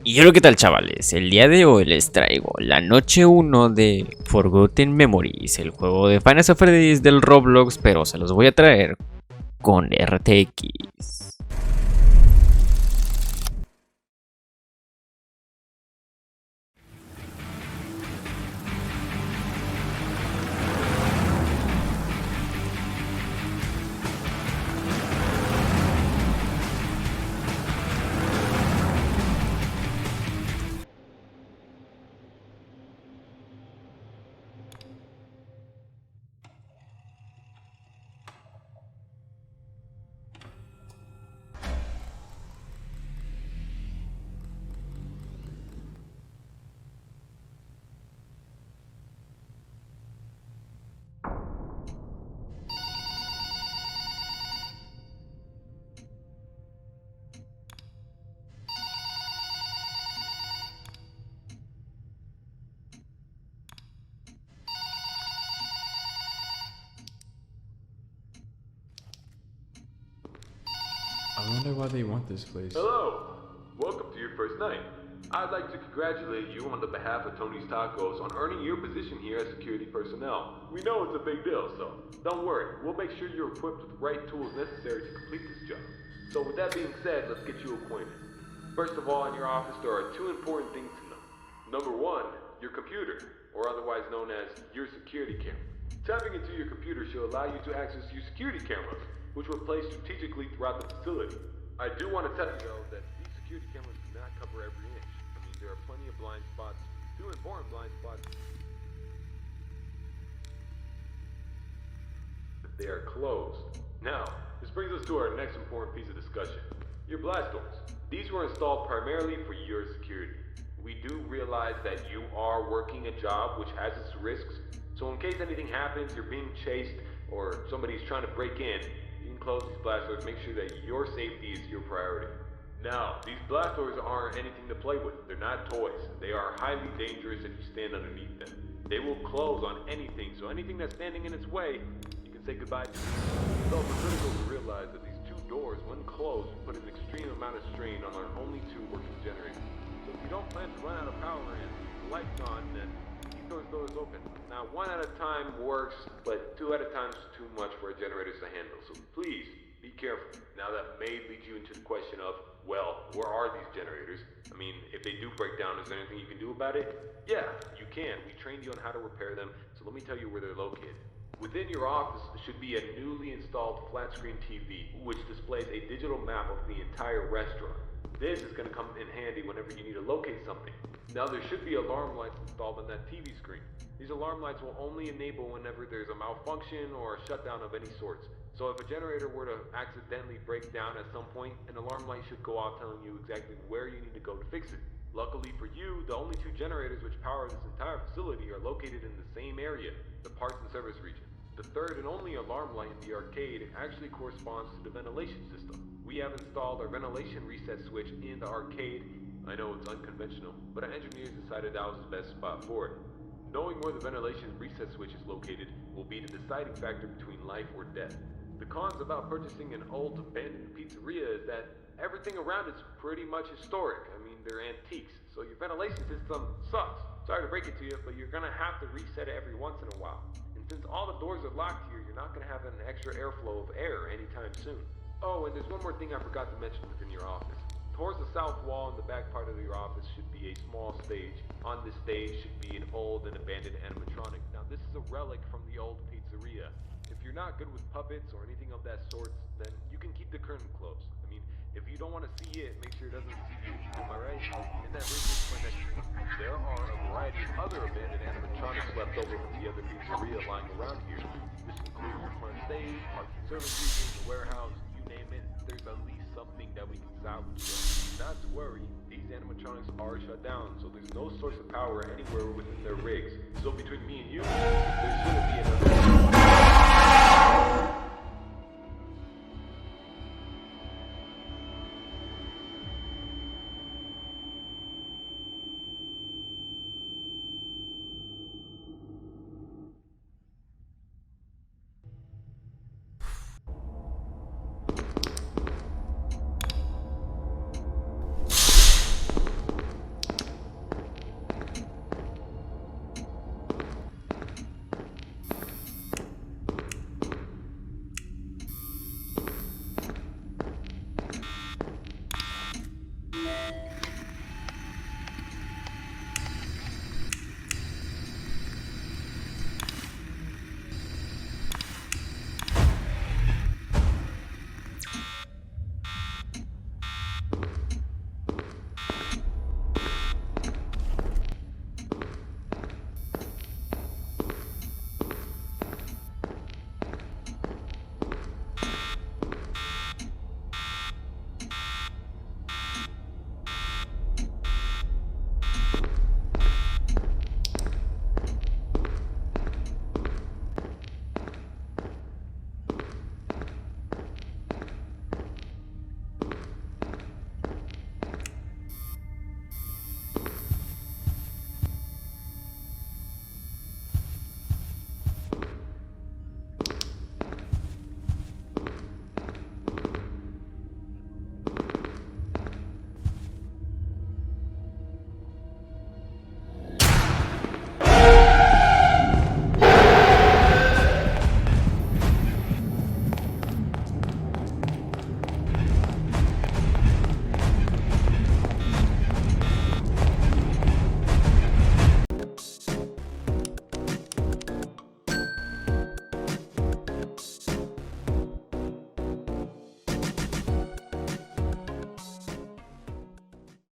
Y hola, ¿qué tal, chavales? El día de hoy les traigo la noche 1 de Forgotten Memories, el juego de Final Fantasy del Roblox, pero se los voy a traer con RTX. I wonder why they want this place. Hello! Welcome to your first night. I'd like to congratulate you on the behalf of Tony's Tacos on earning your position here as security personnel. We know it's a big deal, so don't worry. We'll make sure you're equipped with the right tools necessary to complete this job. So with that being said, let's get you acquainted. First of all, in your office there are two important things to know. Number one, your computer, or otherwise known as your security camera. Tapping into your computer should allow you to access your security cameras, which were placed strategically throughout the facility. I do want to tell you though that these security cameras do not cover every inch. I mean, there are plenty of blind spots, two important blind spots. But they are closed. Now, this brings us to our next important piece of discussion. Your blast doors. These were installed primarily for your security. We do realize that you are working a job which has its risks, so in case anything happens, you're being chased, or somebody's trying to break in, you can close these blast doors, make sure that your safety is your priority. Now, these blast doors aren't anything to play with. They're not toys. They are highly dangerous if you stand underneath them. They will close on anything, so anything that's standing in its way, you can say goodbye to. It's also critical to realize that these two doors, when closed, put an extreme amount of strain on our only two working generators. So if you don't plan to run out of power and the lights on, then keep those doors open. Now, one at a time works, but two at a time is too much for our generators to handle. So please, be careful. Now that may lead you into the question of, well, where are these generators? I mean, if they do break down, is there anything you can do about it? Yeah, you can. We trained you on how to repair them, so let me tell you where they're located. Within your office should be a newly installed flat screen TV, which displays a digital map of the entire restaurant. This is going to come in handy whenever you need to locate something. Now there should be alarm lights installed on that TV screen. These alarm lights will only enable whenever there's a malfunction or a shutdown of any sorts. So if a generator were to accidentally break down at some point, an alarm light should go off telling you exactly where you need to go to fix it. Luckily for you, the only two generators which power this entire facility are located in the same area, the parts and service region. The third and only alarm light in the arcade actually corresponds to the ventilation system. We have installed our ventilation reset switch in the arcade. I know it's unconventional, but our engineers decided that was the best spot for it. Knowing where the ventilation reset switch is located will be the deciding factor between life or death. The cons about purchasing an old abandoned pizzeria is that everything around it's pretty much historic. I mean, they're antiques, so your ventilation system sucks. Sorry to break it to you, but you're gonna have to reset it every once in a while. And since all the doors are locked here, you're not gonna have an extra airflow of air anytime soon. Oh, and there's one more thing I forgot to mention within your office. Towards the south wall in the back part of your office should be a small stage. On this stage should be an old and abandoned animatronic. Now this is a relic from the old pizzeria. If you're not good with puppets or anything of that sort, then you can keep the curtain closed. I mean, if you don't want to see it, make sure it doesn't see you. Am I right? And that brings me to my next point. There are a variety of other abandoned animatronics left over from the other pizzeria lying around here. This includes your front stage, parking service region, the warehouse, you name it. There's at least something that we can salvage. Not to worry, these animatronics are shut down, so there's no source of power anywhere within their rigs. So between me and you, there shouldn't be another